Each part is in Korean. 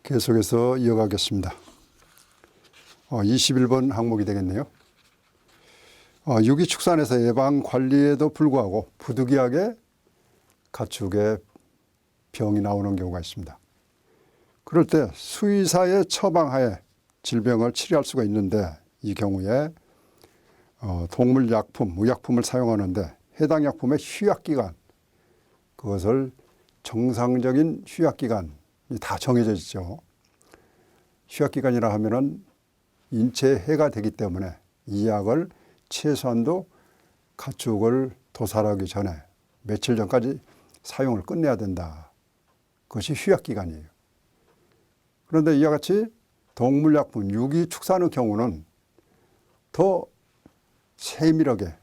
계속해서 이어가겠습니다. 21번 항목이 되겠네요. 유기축산에서 예방관리에도 불구하고 부득이하게 가축에 병이 나오는 경우가 있습니다. 그럴 때 수의사의 처방하에 질병을 치료할 수가 있는데 이 경우에 동물약품, 의약품을 사용하는데 해당 약품의 휴약기간, 그것을 정상적인 휴약기간이 다 정해져 있죠. 휴약기간이라 하면은 인체에 해가 되기 때문에 이 약을 최소한도 가축을 도살하기 전에 며칠 전까지 사용을 끝내야 된다. 그것이 휴약기간이에요. 그런데 이와 같이 동물약품, 유기축산의 경우는 더 세밀하게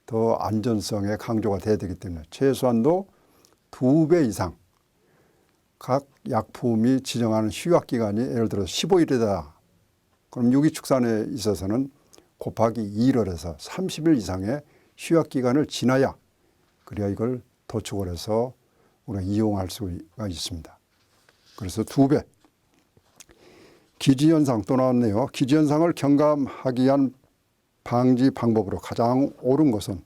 더 안전성에 강조가 돼야 되기 때문에 최소한도 2배 이상 각 약품이 지정하는 휴약기간이 예를 들어 15일이다. 그럼 유기축산에 있어서는 곱하기 2를 해서 30일 이상의 휴약기간을 지나야 그래야 이걸 도축을 해서 우리가 이용할 수가 있습니다. 그래서 2배. 기지현상 또 나왔네요. 기지현상을 경감하기 위한 방지 방법으로 가장 옳은 것은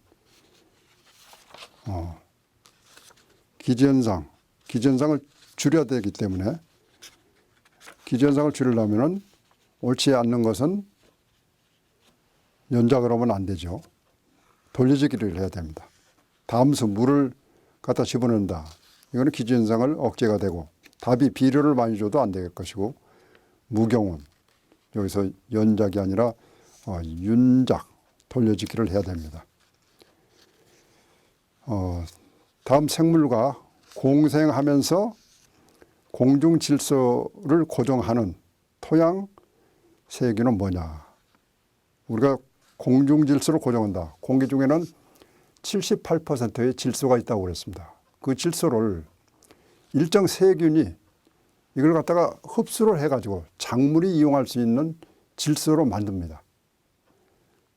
기지현상을 줄여야 되기 때문에 기지현상을 줄이려면 옳지 않는 것은 연작을 하면 안 되죠. 돌려주기를 해야 됩니다. 다음수 물을 갖다 집어넣는다. 이거는 기지현상을 억제가 되고 답이 비료를 많이 줘도 안 될 것이고 무경운 여기서 연작이 아니라 윤작 돌려주기를 해야 됩니다. 다음 생물과 공생하면서 공중 질서를 고정하는 토양 세균은 뭐냐? 우리가 공중 질서를 고정한다. 공기 중에는 78%의 질소가 있다고 그랬습니다. 그 질소를 일정 세균이 이걸 갖다가 흡수를 해가지고 작물이 이용할 수 있는 질소로 만듭니다.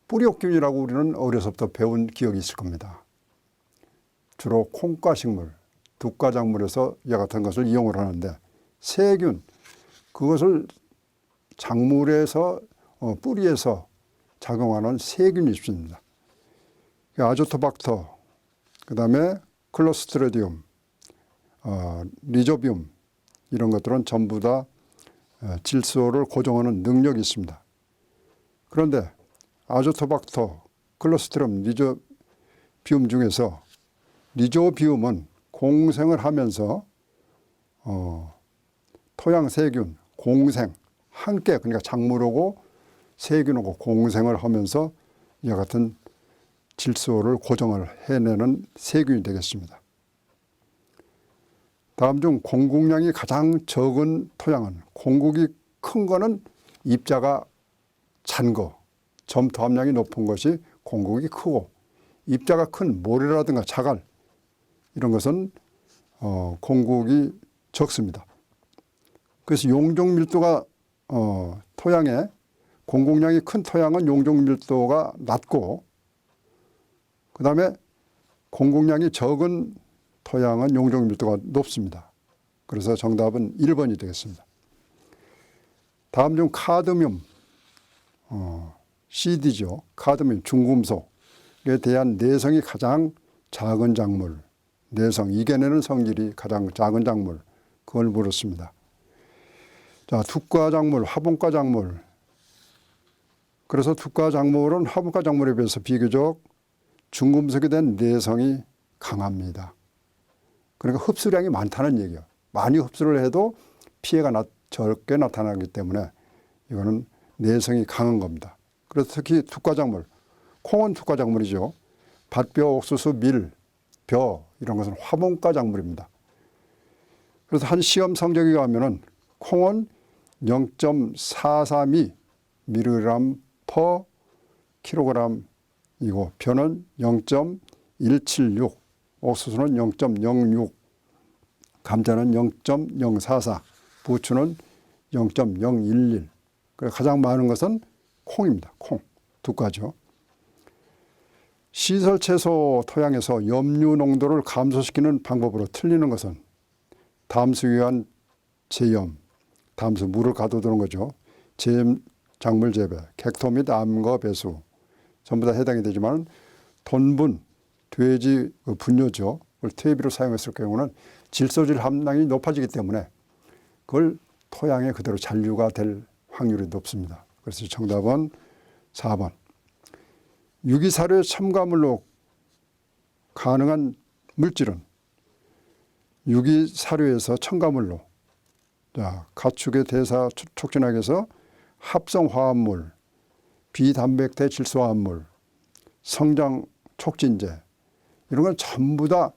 뿌리옥균이라고 우리는 어려서부터 배운 기억이 있을 겁니다. 주로 콩과식물, 두과작물에서 이와 같은 것을 이용을 하는데 세균, 그것을 작물에서 뿌리에서 작용하는 세균이 있습니다. 아조토박터, 그 다음에 클로스트리디움, 리조비움 이런 것들은 전부 다 질소를 고정하는 능력이 있습니다. 그런데 아조토박터, 클로스트리디움, 리조비움 중에서 리조비움은 공생을 하면서 토양 세균, 공생 함께 그러니까 작물하고 세균하고 공생을 하면서 이와 같은 질소를 고정을 해내는 세균이 되겠습니다. 다음 중 공국량이 가장 적은 토양은 공국이 큰 거는 입자가 찬 거, 점토 함량이 높은 것이 공국이 크고 입자가 큰 모래라든가 자갈 이런 것은 공국이 적습니다. 그래서 용종 밀도가 토양에 공국량이 큰 토양은 용종 밀도가 낮고 그 다음에 공국량이 적은 토양은 용종 밀도가 높습니다. 그래서 정답은 1번이 되겠습니다. 다음 중 카드뮴, CD죠. 카드뮴, 중금속에 대한 내성이 가장 작은 작물, 내성, 이겨내는 성질이 가장 작은 작물, 그걸 물었습니다. 자, 두과작물, 화분과작물. 그래서 두과작물은 화분과작물에 비해서 비교적 중금속에 대한 내성이 강합니다. 그러니까 흡수량이 많다는 얘기예요. 많이 흡수를 해도 피해가 적게 나타나기 때문에 이거는 내성이 강한 겁니다. 그래서 특히 두과작물, 콩은 두과작물이죠. 밭벼, 옥수수, 밀, 벼 이런 것은 화분과작물입니다. 그래서 한 시험 성적이 가면은 콩은 0.432 mg per kg이고 벼는 0.176, 옥수수는 0.06, 감자는 0.044, 부추는 0.011. 가장 많은 것은 콩입니다. 콩, 두과죠. 시설 채소 토양에서 염류 농도를 감소시키는 방법으로 틀리는 것은 담수유한 제염, 다음서 물을 가둬두는 거죠. 작물 재배, 객토 및 암거 배수 전부 다 해당이 되지만 돈분, 돼지 분뇨죠. 그걸 퇴비로 사용했을 경우는 질소질 함량이 높아지기 때문에 그걸 토양에 그대로 잔류가 될 확률이 높습니다. 그래서 정답은 4번. 유기사료의 첨가물로 가능한 물질은 유기사료에서 첨가물로 가축의 대사 촉진하기 위해서 합성화합물, 비단백질 질소화합물, 성장 촉진제 이런 건 전부 다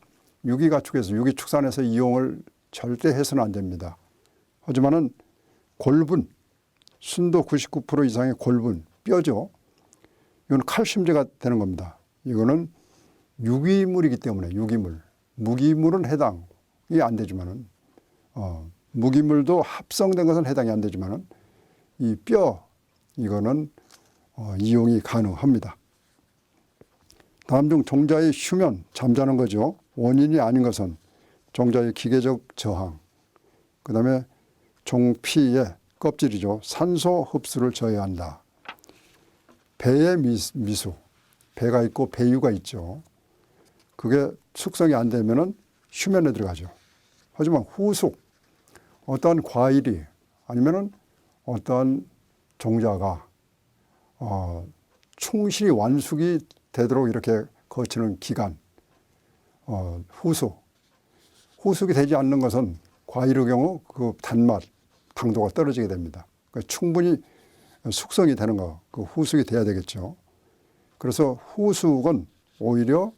유기가축에서 유기축산에서 이용을 절대 해서는 안 됩니다. 하지만은 골분, 순도 99% 이상의 골분, 뼈죠. 이건 칼슘제가 되는 겁니다. 이거는 유기물이기 때문에 유기물. 무기물은 해당이 안 되지만은 무기물도 합성된 것은 해당이 안 되지만은 이 뼈 이거는 이용이 가능합니다. 다음 중 종자의 휴면, 잠자는 거죠. 원인이 아닌 것은 종자의 기계적 저항, 그 다음에 종피의 껍질이죠. 산소 흡수를 저해한다. 배의 미수, 배가 있고 배유가 있죠. 그게 숙성이 안 되면은 휴면에 들어가죠. 하지만 후숙, 어떠한 과일이 아니면은 어떠한 종자가 충실히 완숙이 되도록 이렇게 거치는 기간, 후숙이 되지 않는 것은 과일의 경우 그 단맛, 당도가 떨어지게 됩니다. 그러니까 충분히 숙성이 되는 거, 그 후숙이 돼야 되겠죠. 그래서 후숙은 오히려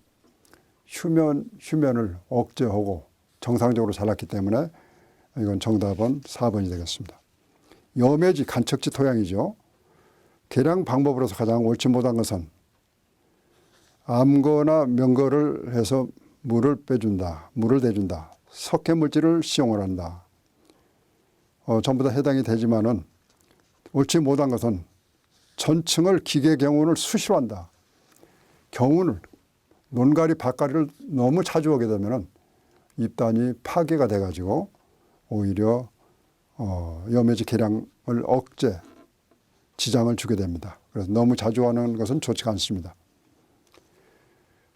휴면을 억제하고 정상적으로 자랐기 때문에 이건 정답은 4번이 되겠습니다. 여매지 간척지 토양이죠. 개량 방법으로서 가장 옳지 못한 것은 암거나 명거를 해서 물을 대준다. 석회물질을 시용을 한다. 전부 다 해당이 되지만은 옳지 못한 것은 전층을 기계 경운을 수시로 한다. 경운을 논가리 밭가리를 너무 자주 하게 되면은 잎단이 파괴가 돼가지고 오히려 여매지 개량을 억제, 지장을 주게 됩니다. 그래서 너무 자주 하는 것은 좋지가 않습니다.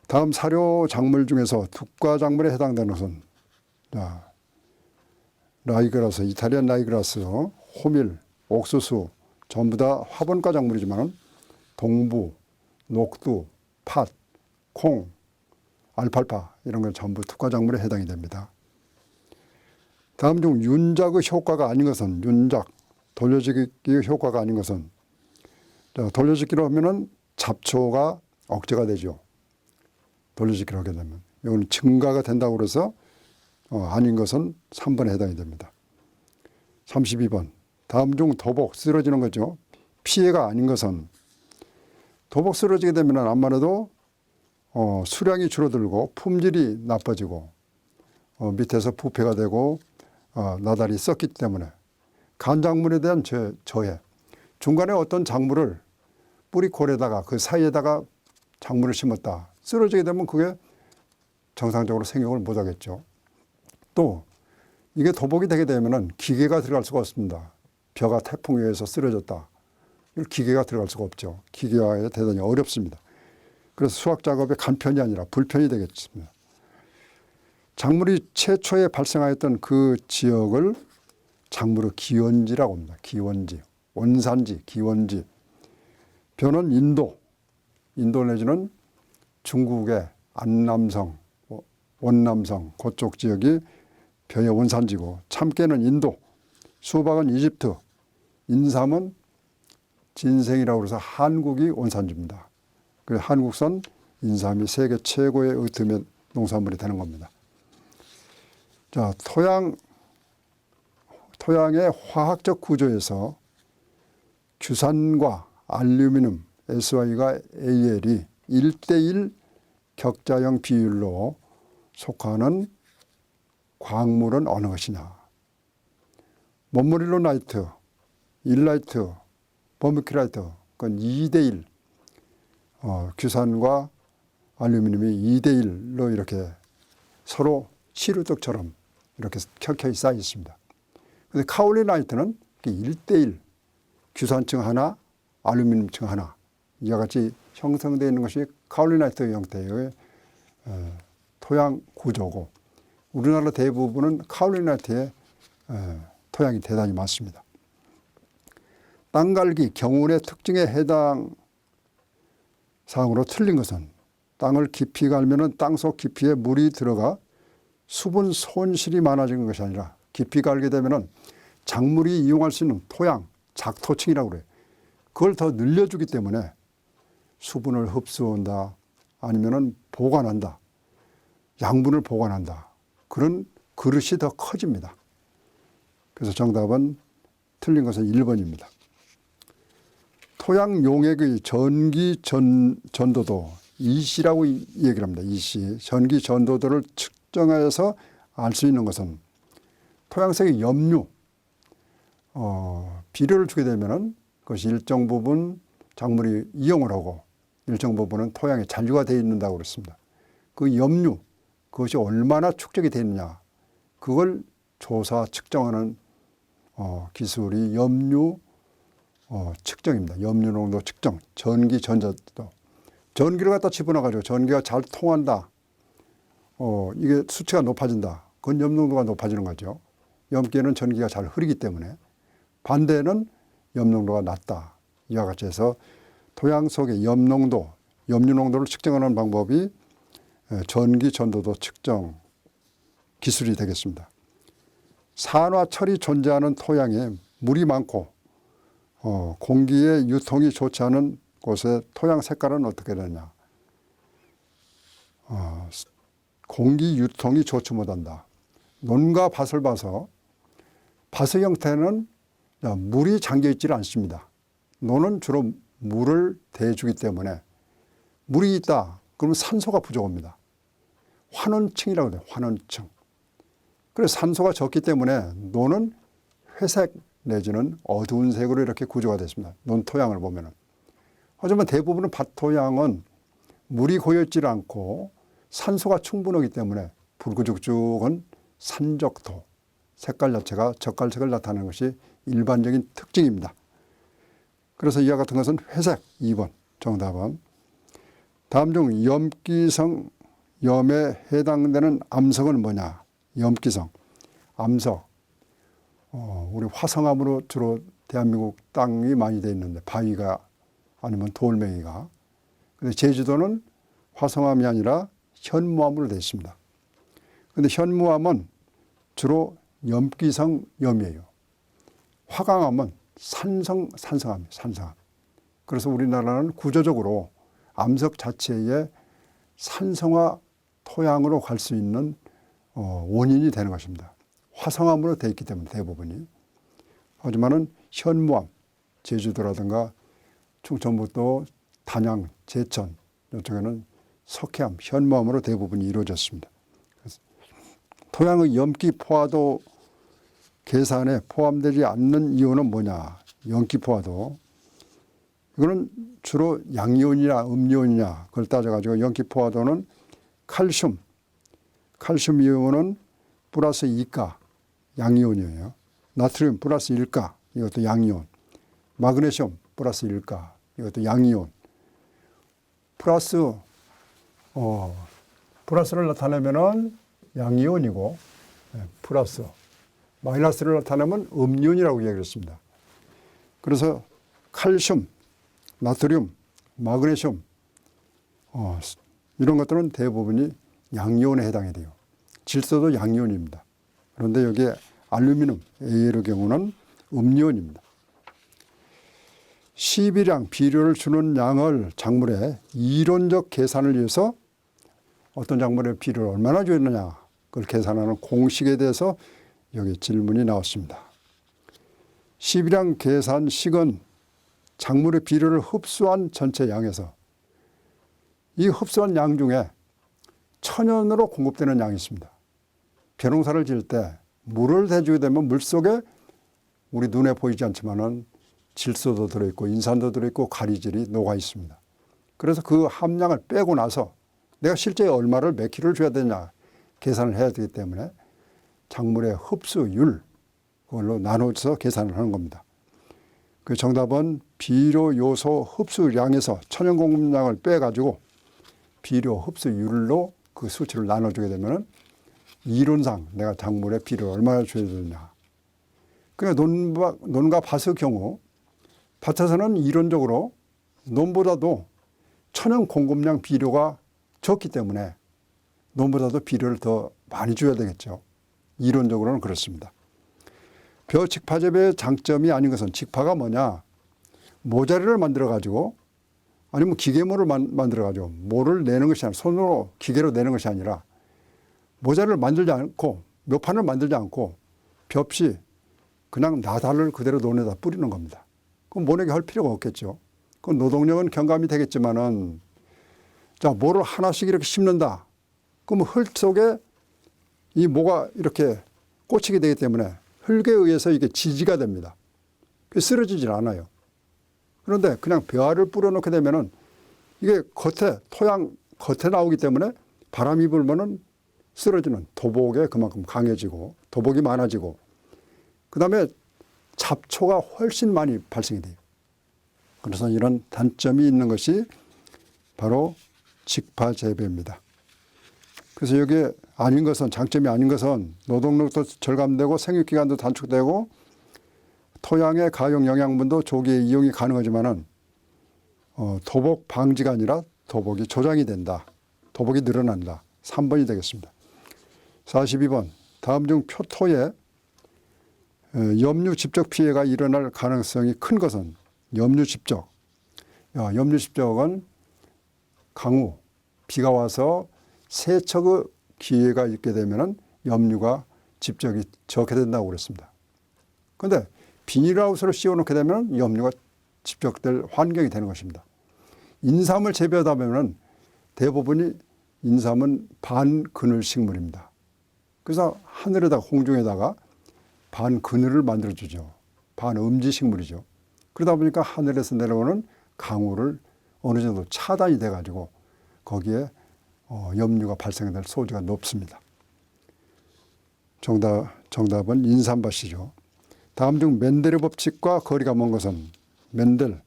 다음 사료 작물 중에서 두과 작물에 해당되는 것은 라이그라스, 이탈리안 라이그라스, 호밀, 옥수수 전부 다 화분과 작물이지만 동부, 녹두, 팥, 콩, 알팔파 이런 건 전부 두과 작물에 해당이 됩니다. 다음 중 윤작의 효과가 아닌 것은 돌려짓기의 효과가 아닌 것은 돌려짓기로 하면은 잡초가 억제가 되죠. 돌려짓기를 하게 되면 이건 증가가 된다고 그래서 아닌 것은 3번에 해당이 됩니다. 32번 다음 중 도복 쓰러지는 거죠. 피해가 아닌 것은 도복 쓰러지게 되면 암만 해도 수량이 줄어들고 품질이 나빠지고 밑에서 부패가 되고 나달이 썩기 때문에 간작물에 대한 저해, 중간에 어떤 작물을 뿌리콜에다가 그 사이에다가 작물을 심었다. 쓰러지게 되면 그게 정상적으로 생육을 못 하겠죠. 또 이게 도복이 되게 되면은 기계가 들어갈 수가 없습니다. 벼가 태풍에 의해서 쓰러졌다. 기계가 들어갈 수가 없죠. 기계화에 대단히 어렵습니다. 그래서 수확 작업의 간편이 아니라 불편이 되겠습니다. 작물이 최초에 발생하였던 그 지역을 작물의 기원지라고 합니다. 기원지, 원산지, 기원지. 벼는 인도 내지는 중국의 안남성, 원남성 그쪽 지역이 벼의 원산지고 참깨는 인도, 수박은 이집트, 인삼은 진생이라고 해서 한국이 원산지입니다. 그래서 한국산 인삼이 세계 최고의 의tum의 농산물이 되는 겁니다. 자, 토양의 화학적 구조에서 규산과 알루미늄, SY가 AL이 1대1 격자형 비율로 속하는 광물은 어느 것이냐. 몬모릴로나이트, 일라이트, 버미큐라이트, 그건 2대1. 규산과 알루미늄이 2대1로 이렇게 서로 시루떡처럼 이렇게 켜켜이 쌓여 있습니다. 근데 카올리나이트는 1대1 규산층 하나, 알루미늄층 하나 이와 같이 형성되어 있는 것이 카올리나이트 형태의 토양 구조고 우리나라 대부분은 카올리나이트의 토양이 대단히 많습니다. 땅갈기 경운의 특징에 해당 사항으로 틀린 것은 땅을 깊이 갈면은 땅속 깊이에 물이 들어가 수분 손실이 많아지는 것이 아니라 깊이 갈게 되면은 작물이 이용할 수 있는 토양, 작토층이라고 그래요. 그걸 더 늘려주기 때문에 수분을 흡수한다 아니면은 보관한다. 양분을 보관한다. 그런 그릇이 더 커집니다. 그래서 정답은 틀린 것은 1번입니다. 토양 용액의 전기 전도도 EC라고 얘기를 합니다. EC. 전기 전도도를 측정해서 알 수 있는 것은 토양 속의 염류, 비료를 주게 되면은 그것이 일정 부분 작물이 이용을 하고 일정 부분은 토양에 잔류가 되어 있는다고 그랬습니다. 그 염류, 그것이 얼마나 축적이 되어 있느냐, 그걸 조사 측정하는 기술이 염류 측정입니다. 염류 농도 측정, 전기 전도도. 전기를 갖다 집어넣어가지고 전기가 잘 통한다. 이게 수치가 높아진다. 그건 염농도가 높아지는 거죠. 염기에는 전기가 잘 흐르기 때문에. 반대는 염농도가 낮다. 이와 같이 해서 토양 속의 염농도, 염류 농도를 측정하는 방법이 전기 전도도 측정 기술이 되겠습니다. 산화철이 존재하는 토양에 물이 많고 공기의 유통이 좋지 않은 곳의 토양 색깔은 어떻게 되느냐. 공기 유통이 좋지 못한다. 논과 밭을 봐서 밭의 형태는 물이 잠겨있지 않습니다. 논은 주로 물을 대주기 때문에 물이 있다. 그러면 산소가 부족합니다. 환원층이라고 해요. 환원층. 그래서 산소가 적기 때문에 논은 회색 내지는 어두운 색으로 이렇게 구조가 됐습니다. 논 토양을 보면은. 하지만 대부분의 밭 토양은 물이 고여있지 않고 산소가 충분하기 때문에 붉은죽죽은 산적토, 색깔 자체가 젓갈색을 나타내는 것이 일반적인 특징입니다. 그래서 이와 같은 것은 회색 2번 정답은. 다음 중 염기성 염에 해당되는 암석은 뭐냐. 염기성, 암석. 우리 화성암으로 주로 대한민국 땅이 많이 되어 있는데 바위가 아니면 돌멩이가. 근데 제주도는 화성암이 아니라 현무암으로 되어 있습니다. 근데 현무암은 주로 염기성 염이에요. 화강암은 산성암이에요. 산성암. 그래서 우리나라는 구조적으로 암석 자체의 산성화 토양으로 갈 수 있는 원인이 되는 것입니다. 화성암으로 되어 있기 때문에 대부분이. 하지만은 현무암, 제주도라든가 충청북도, 단양, 제천 이쪽에는 석회암, 현무암으로 대부분이 이루어졌습니다. 그래서 토양의 염기 포화도 계산에 포함되지 않는 이유는 뭐냐. 염기 포화도. 이거는 주로 양이온이냐 음이온이냐 그걸 따져가지고 염기 포화도는 칼슘 이온은 플러스 2가 양이온이에요. 나트륨 플러스 1가 이것도 양이온. 마그네슘 플러스 1가 이것도 양이온. 플러스를 나타내면은 양이온이고 플러스 마이너스를 나타내면 음이온이라고 이야기했습니다. 그래서 칼슘, 나트륨, 마그네슘 이런 것들은 대부분이 양이온에 해당이 돼요. 질소도 양이온입니다. 그런데 여기에 알루미늄, A의 경우는 음이온입니다. 시비량, 비료를 주는 양을 작물에 이론적 계산을 위해서 어떤 작물에 비료를 얼마나 줬느냐 그걸 계산하는 공식에 대해서 여기 질문이 나왔습니다. 시비량 계산식은 작물의 비료를 흡수한 전체 양에서 이 흡수한 양 중에 천연으로 공급되는 양이 있습니다. 벼농사를 지을 때 물을 대주게 되면 물속에 우리 눈에 보이지 않지만은 질소도 들어있고 인산도 들어있고 가리질이 녹아 있습니다. 그래서 그 함량을 빼고 나서 내가 실제 얼마를 몇 킬로를 줘야 되냐 계산을 해야 되기 때문에 작물의 흡수율, 그걸로 나눠서 계산을 하는 겁니다. 그 정답은 비료 요소 흡수량에서 천연 공급량을 빼가지고 비료 흡수율로 그 수치를 나눠주게 되면 이론상 내가 작물에 비료를 얼마나 줘야 되느냐. 그러니까 논과 밭의 경우 밭에서는 이론적으로 논보다도 천연 공급량 비료가 적기 때문에 논보다도 비료를 더 많이 줘야 되겠죠. 이론적으로는 그렇습니다. 벼직파재배의 장점이 아닌 것은 직파가 뭐냐. 모자리를 만들어가지고 아니면 기계모를 만들어가지고 모를 내는 것이 아니라 손으로 기계로 내는 것이 아니라 모자리를 만들지 않고 묘판을 만들지 않고 벽시 그냥 나달을 그대로 논에다 뿌리는 겁니다. 그럼 모내기 할 필요가 없겠죠. 그 노동력은 경감이 되겠지만은 자, 모를 하나씩 이렇게 심는다. 그럼 흙 속에 이 모가 이렇게 꽂히게 되기 때문에 흙에 의해서 이게 지지가 됩니다. 쓰러지질 않아요. 그런데 그냥 벼알을 뿌려놓게 되면은 이게 토양 겉에 나오기 때문에 바람이 불면은 쓰러지는 도복에 그만큼 강해지고 도복이 많아지고 그 다음에 잡초가 훨씬 많이 발생이 돼요. 그래서 이런 단점이 있는 것이 바로 직파 재배입니다. 그래서 여기에 아닌 것은 장점이 아닌 것은 노동력도 절감되고 생육기간도 단축되고 토양의 가용 영양분도 조기에 이용이 가능하지만은 도복 방지가 아니라 도복이 조장이 된다. 도복이 늘어난다. 3번이 되겠습니다. 42번 다음 중 표토에 염류 집적 피해가 일어날 가능성이 큰 것은 염류 집적. 염류 집적은 강우, 비가 와서 세척의 기회가 있게 되면은 염류가 집적이 적게 된다고 그랬습니다. 그런데 비닐하우스를 씌워놓게 되면 염류가 집적될 환경이 되는 것입니다. 인삼을 재배하다 보면 대부분이 인삼은 반그늘 식물입니다. 그래서 하늘에다가 공중에다가 반그늘을 만들어주죠. 반음지 식물이죠. 그러다 보니까 하늘에서 내려오는 강우를 어느 정도 차단이 돼가지고 거기에 염류가 발생될 소지가 높습니다. 정답은 인삼밭이죠. 다음 중 멘델의 법칙과 거리가 먼 것은 멘델은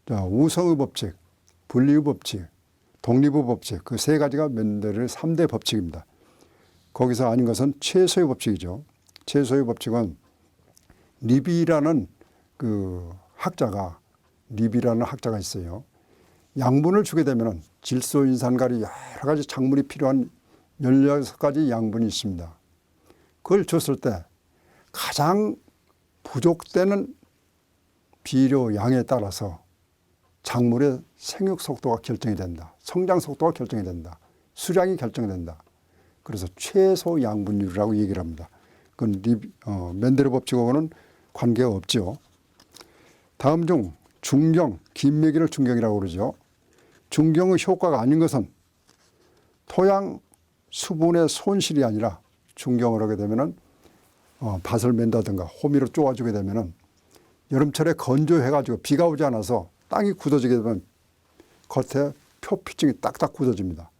우성의 법칙, 분리의 법칙, 독립의 법칙 그 세 가지가 멘델의 3대 법칙입니다. 거기서 아닌 것은 최소의 법칙이죠. 최소의 법칙은 리비라는 학자가 있어요. 양분을 주게 되면 질소인산가리 여러 가지 작물이 필요한 16가지 양분이 있습니다. 그걸 줬을 때 가장 부족되는 비료 양에 따라서 작물의 생육 속도가 결정이 된다. 성장 속도가 결정이 된다. 수량이 결정된다. 그래서 최소 양분율이라고 얘기를 합니다. 그건 멘델의 법칙하고는 관계가 없죠. 다음 중 중경, 긴매기를 중경이라고 그러죠. 중경의 효과가 아닌 것은 토양 수분의 손실이 아니라 중경을 하게 되면은 밭을 맨다든가 호미로 쪼아주게 되면은 여름철에 건조해가지고 비가 오지 않아서 땅이 굳어지게 되면 겉에 표피층이 딱딱 굳어집니다.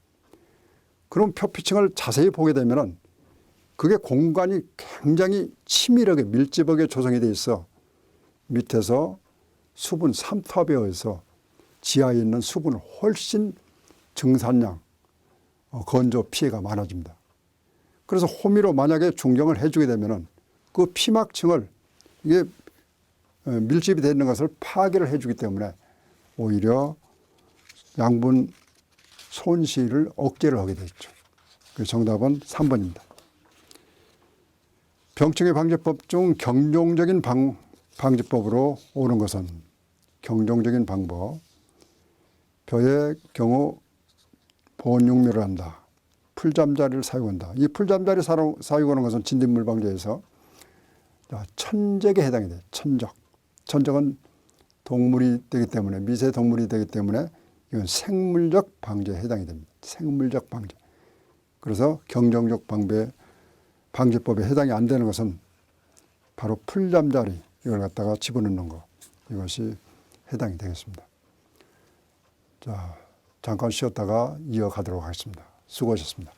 그럼 표피층을 자세히 보게 되면은 그게 공간이 굉장히 치밀하게 밀집하게 조성이 돼 있어 밑에서 수분 삼투압에 의해서 지하에 있는 수분은 훨씬 증산량, 건조 피해가 많아집니다. 그래서 호미로 만약에 중경을 해주게 되면은 그 피막층을 이게 밀집이 되어 있는 것을 파괴를 해주기 때문에 오히려 양분 손실을 억제를 하게 되죠. 그 정답은 3번입니다. 병충해 방제법 중 경종적인 방제법으로 옳은 것은 경종적인 방법. 벼의 경우 본육묘를 한다. 풀잠자리를 사용한다. 이 풀잠자리 사용하는 것은 진딧물 방제에서 천적에 해당이 돼요. 천적. 천적은 동물이 되기 때문에 미세 동물이 되기 때문에 이건 생물적 방제에 해당이 됩니다. 생물적 방제. 그래서 경종적 방제법에 해당이 안 되는 것은 바로 풀잠자리 이걸 갖다가 집어넣는 거 이것이 해당이 되겠습니다. 자, 잠깐 쉬었다가 이어가도록 하겠습니다. 수고하셨습니다.